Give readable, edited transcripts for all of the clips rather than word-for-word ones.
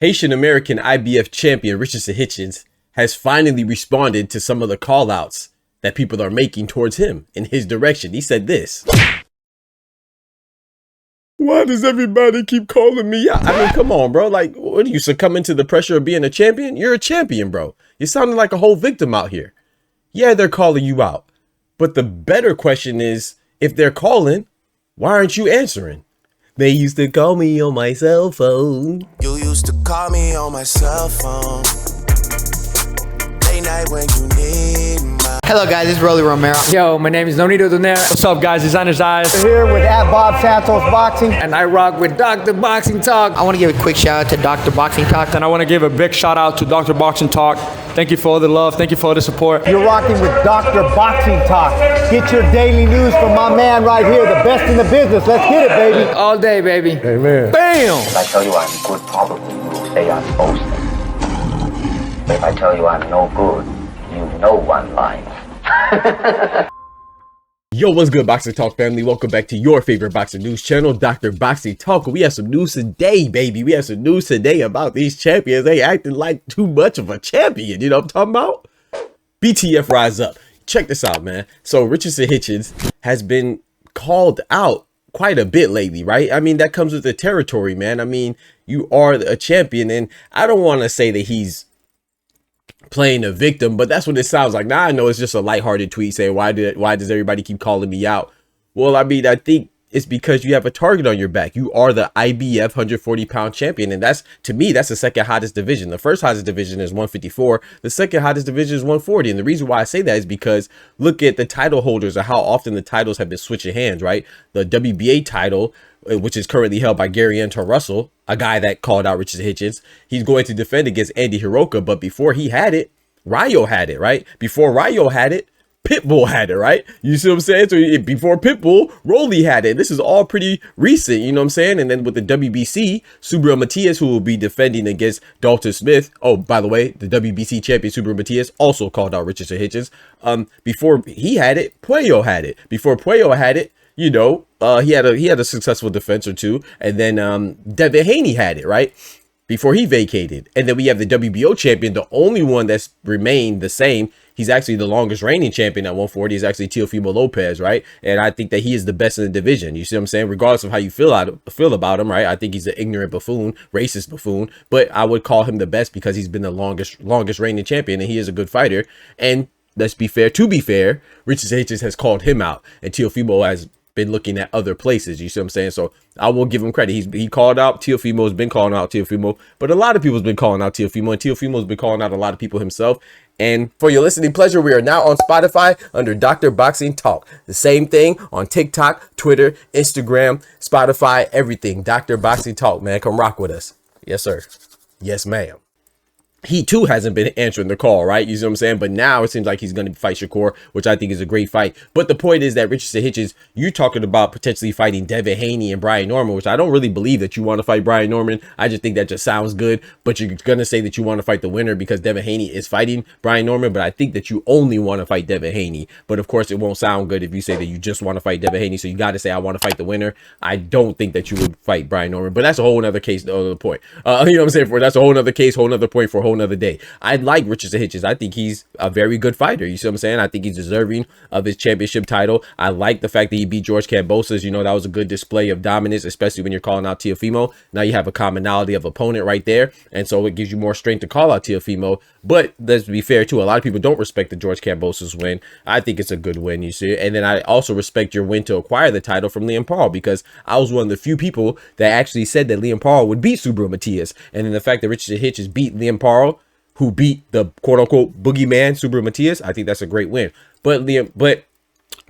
Haitian American IBF champion Richardson Hitchins has finally responded to some of the call outs that people are making towards him in his direction. He said this: "Why does everybody keep calling me out?" I mean, come on, bro. Like, what are you, succumbing to the pressure of being a champion? You're a champion, bro. You're sounding like a whole victim out here. Yeah, they're calling you out. But the better question is, if they're calling, why aren't you answering? They used to call me on my cell phone. You used to call me on my cell phone. Late night when you need my... Hello guys, this is Rolly Romero. Yo, my name is Nonito Donaire. What's up guys, Designer's Eyes. We're here with Bob Santos Boxing. And I rock with Dr. Boxing Talk. I want to give a quick shout out to Dr. Boxing Talk. And I want to give a big shout out to Dr. Boxing Talk. Thank you for all the love, thank you for all the support. You're rocking with Dr. Boxing Talk. Get your daily news from my man right here, the best in the business. Let's get it, baby. All day, baby. Amen. Bam! If I tell you I'm good, probably you will say I'm boasting. But if I tell you I'm no good, you know one line. Yo, what's good, Boxing Talk family? Welcome back to your favorite boxing news channel, Dr. Boxing Talk. We have some news today, baby. We have some news today about these champions. They acting like too much of a champion. You know what I'm talking about? BTF rise up. Check this out, man. So Richardson Hitchins has been called out quite a bit lately, right? I mean, that comes with the territory, man. I mean, you are a champion, and I don't want to say that he's playing a victim, but that's what it sounds like. Now I know it's just a lighthearted tweet saying, why does everybody keep calling me out? Well, I mean, I think it's because you have a target on your back. You are the IBF 140-pound champion, and that's, to me, that's the second hottest division. The first hottest division is 154. The second hottest division is 140. And the reason why I say that is because look at the title holders and how often the titles have been switching hands, right? The WBA title, which is currently held by Gary Antuanne Russell, a guy that called out Richardson Hitchins. He's going to defend against Andy Hiroka, but before he had it, Rayo had it, right? Before Rayo had it, Pitbull had it, right? You see what I'm saying? So before Pitbull, Rolly had it. This is all pretty recent, you know what I'm saying? And then with the WBC, Subriel Matias, who will be defending against Dalton Smith. Oh, by the way, the WBC champion Subriel Matias also called out Richardson Hitchins. Before he had it, Puello had it. Before Puello had it, you know, he had a successful defense or two. And then Devin Haney had it, right? Before he vacated. And then we have the WBO champion, the only one that's remained the same. He's actually the longest reigning champion at 140 is actually Teofimo Lopez, right? And I think that he is the best in the division. You see what I'm saying? Regardless of how you feel about him, right? I think he's an ignorant buffoon, racist buffoon, but I would call him the best because he's been the longest reigning champion, and he is a good fighter. And let's be fair, to be fair, Richardson Hitchins has called him out, and Teofimo has been looking at other places. You see what I'm saying? So I will give him credit. He called out Teofimo, has been calling out Teofimo, but a lot of people has been calling out Teofimo, and Teofimo has been calling out a lot of people himself. And for your listening pleasure, we are now on Spotify under Dr. Boxing Talk. The same thing on TikTok, Twitter, Instagram, Spotify, everything. Dr. Boxing Talk, man. Come rock with us. Yes, sir. Yes, ma'am. He too hasn't been answering the call, right? You see what I'm saying? But now it seems like he's going to fight Shakur, which I think is a great fight. But the point is that Richardson Hitchins, you're talking about potentially fighting Devin Haney and Brian Norman, which I don't really believe that you want to fight Brian Norman. I just think that just sounds good. But you're going to say that you want to fight the winner because Devin Haney is fighting Brian Norman. But I think that you only want to fight Devin Haney. But of course, it won't sound good if you say that you just want to fight Devin Haney. So you got to say, I want to fight the winner. I don't think that you would fight Brian Norman. But that's a whole other case, another point. You know what I'm saying? That's a whole other case, whole other point for a whole other day. I like Richardson Hitchins. I think he's a very good fighter. You see what I'm saying? I think he's deserving of his championship title. I like the fact that he beat George Kambosos. You know, that was a good display of dominance, especially when you're calling out Teofimo. Now you have a commonality of opponent right there. And so it gives you more strength to call out Teofimo. But let's be fair too. A lot of people don't respect the George Kambosos win. I think it's a good win, you see. And then I also respect your win to acquire the title from Liam Paul, because I was one of the few people that actually said that Liam Paul would beat Subriel Matias. And then the fact that Richardson Hitchins beat Liam Paul, who beat the quote-unquote boogeyman Subriel Matias, I think that's a great win. But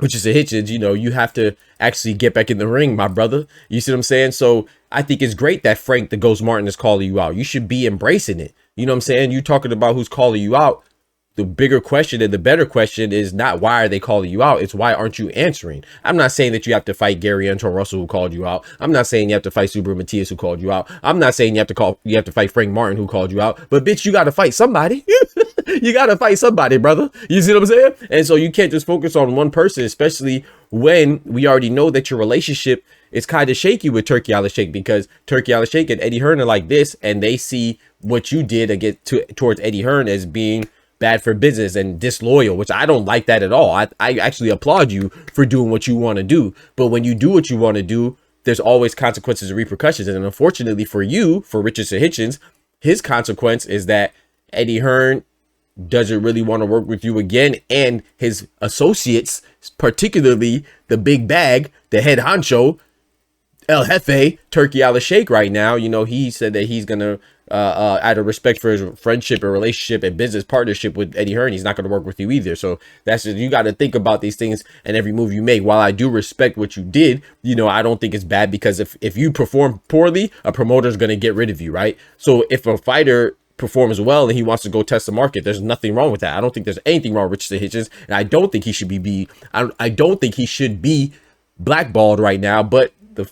Richardson Hitchins, you know, you have to actually get back in the ring, my brother. You see what I'm saying? So I think it's great that Frank the Ghost Martin is calling you out. You should be embracing it. You know what I'm saying? You talking about who's calling you out. The bigger question and the better question is not why are they calling you out? It's why aren't you answering? I'm not saying that you have to fight Gary Antuanne Russell, who called you out. I'm not saying you have to fight Subriel Matias, who called you out. I'm not saying you have to fight Frank Martin, who called you out. But bitch, you got to fight somebody. You got to fight somebody, brother. You see what I'm saying? And so you can't just focus on one person, especially when we already know that your relationship it's kind of shaky with Turkey Al-Sheikh, because Turkey Al-Sheikh and Eddie Hearn are like this, and they see what you did towards Eddie Hearn as being bad for business and disloyal, which I don't like that at all. I actually applaud you for doing what you want to do. But when you do what you want to do, there's always consequences and repercussions. And unfortunately for you, for Richardson Hitchins, his consequence is that Eddie Hearn doesn't really want to work with you again. And his associates, particularly the big bag, the head honcho, El Jefe, Turkey Al-Sheikh right now, you know, he said that he's going to, out of respect for his friendship and relationship and business partnership with Eddie Hearn, he's not going to work with you either. So that's just, you got to think about these things and every move you make. While I do respect what you did, you know, I don't think it's bad, because if you perform poorly, a promoter is going to get rid of you, right? So if a fighter performs well and he wants to go test the market, there's nothing wrong with that. I don't think there's anything wrong with Richardson Hitchins, and I don't think he should I don't think he should be blackballed right now. But the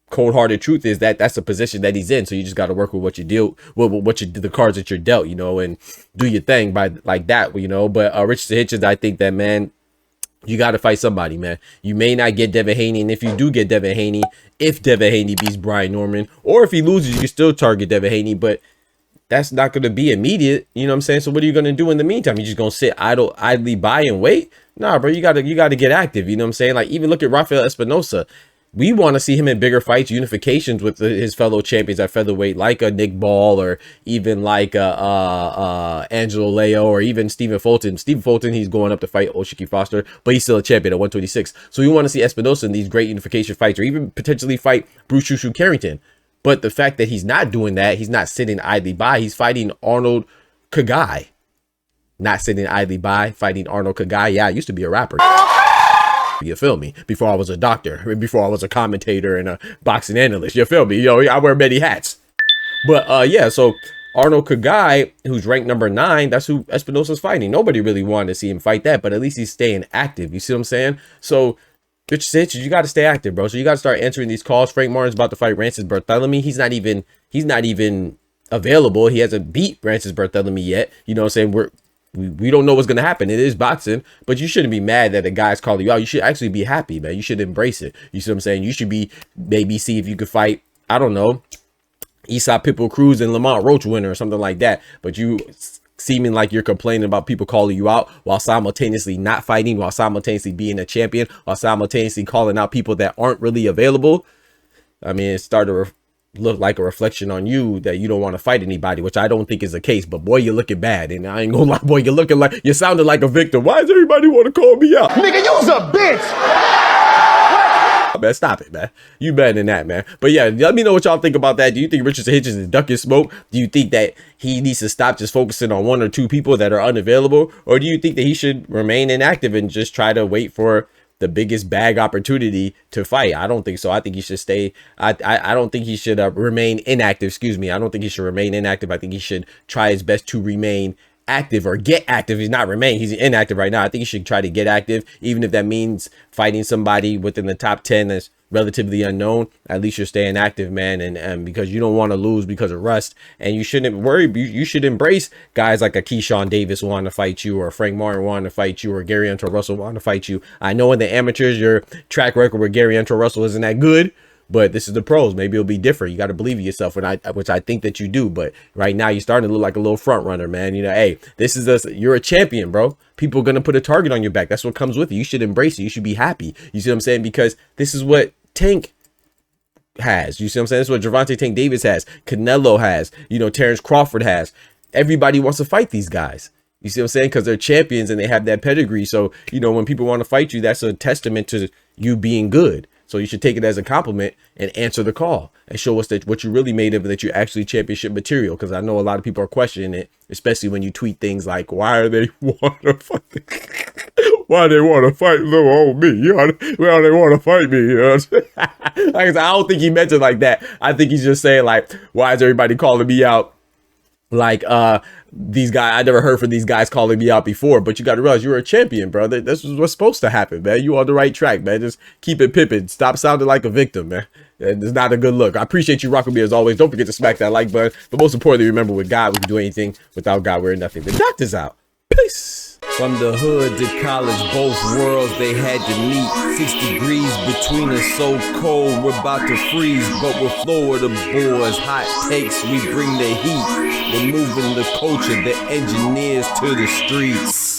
cold-hearted truth is that that's a position that he's in, so you just got to work with what you deal with, the cards that you're dealt, you know, and do your thing by like that, you know. But Richardson Hitchins, I think that, man, you got to fight somebody, man. You may not get Devin Haney, and if you do get Devin Haney, if Devin Haney beats Brian Norman, or if he loses, you can still target Devin Haney, but that's not going to be immediate. You know what I'm saying? So what are you going to do in the meantime? You just going to sit idly by and wait? Nah, bro, you got to get active. You know what I'm saying? Like, even look at Rafael Espinosa. We want to see him in bigger fights, unifications with his fellow champions at featherweight, like a Nick Ball, or even like Angelo Leo, or even Stephen Fulton. Stephen Fulton, he's going up to fight Oshiki Foster, but he's still a champion at 126. So we want to see Espinosa in these great unification fights, or even potentially fight Bruce Shushu Carrington. But the fact that he's not doing that, he's not sitting idly by. He's fighting Arnold Kagai. Not sitting idly by, fighting Arnold Kagai. Yeah, I used to be a rapper. You feel me? Before I was a doctor, before I was a commentator and a boxing analyst. You feel me? You know, I wear many hats. But yeah, so Arnold Kagai, who's ranked number 9, that's who Espinosa's fighting. Nobody really wanted to see him fight that, but at least he's staying active. You see what I'm saying? So Richardson Hitchins, you got to stay active, bro. So you got to start answering these calls. Frank Martin's about to fight Francis Barthélemy. He's not even available. He hasn't beat Francis Barthélemy yet. You know what I'm saying? We don't know what's going to happen. It is boxing, but you shouldn't be mad that the guy's calling you out. You should actually be happy, man. You should embrace it. You see what I'm saying? You should be, maybe see if you could fight, I don't know, Esau Pitbull Cruz and Lamont Roach winner or something like that. But you seeming like you're complaining about people calling you out while simultaneously not fighting, while simultaneously being a champion, while simultaneously calling out people that aren't really available. I mean, it started to look like a reflection on you that you don't want to fight anybody, which I don't think is the case. But boy, you're looking bad, and I ain't gonna lie, boy, you sounded like a victim. Why does everybody want to call me out? Nigga, you's a bitch. Man, stop it, man. You better than that, man. But yeah, let me know what y'all think about that. Do you think Richardson Hitchins is ducking smoke? Do you think that he needs to stop just focusing on 1 or 2 people that are unavailable? Or do you think that he should remain inactive and just try to wait for the biggest bag opportunity to fight? I don't think so. I think he should stay. I don't think he should remain inactive. Excuse me. I don't think he should remain inactive. I think he should try his best to remain active, or get active. He's not remain. He's inactive right now. I think he should try to get active, even if that means fighting somebody within the top 10 that's relatively unknown. At least you're staying active, man, and because you don't want to lose because of rust, and you shouldn't worry. You should embrace guys like a Keyshawn Davis wanting to fight you, or Frank Martin wanting to fight you, or Gary Antuanne Russell wanting to fight you. I know in the amateurs your track record with Gary Antuanne Russell isn't that good, but this is the pros. Maybe it'll be different. You got to believe in yourself, which I think that you do. But right now you're starting to look like a little front runner, man. You know, hey, you're a champion, bro. People are going to put a target on your back. That's what comes with it. You should embrace it. You should be happy. You see what I'm saying? Because this is what Tank has. You see what I'm saying? This is what Gervonta Tank Davis has. Canelo has. You know, Terrence Crawford has. Everybody wants to fight these guys. You see what I'm saying? Because they're champions and they have that pedigree. So, you know, when people want to fight you, that's a testament to you being good. So you should take it as a compliment and answer the call and show us that what you really made of it, that you're actually championship material. Because I know a lot of people are questioning it, especially when you tweet things like, why do they want to fight? Why they want to fight little old me? You know, why they want to fight me? You know what I'm saying? Like I said, I don't think he meant it like that. I think he's just saying, like, why is everybody calling me out? Like, these guys, I never heard from these guys calling me out before, but you got to realize you're a champion, bro. This is what's supposed to happen, man. You on the right track, man. Just keep it pippin'. Stop sounding like a victim, man. It's not a good look. I appreciate you rocking me as always. Don't forget to smack that like button. But most importantly, remember, with God, we can do anything. Without God, we're nothing. The doctor's out. Peace. From the hood to college, both worlds they had to meet. 6 degrees between us, so cold we're about to freeze. But we're Florida boys, hot takes, we bring the heat. We're moving the culture, the engineers to the streets.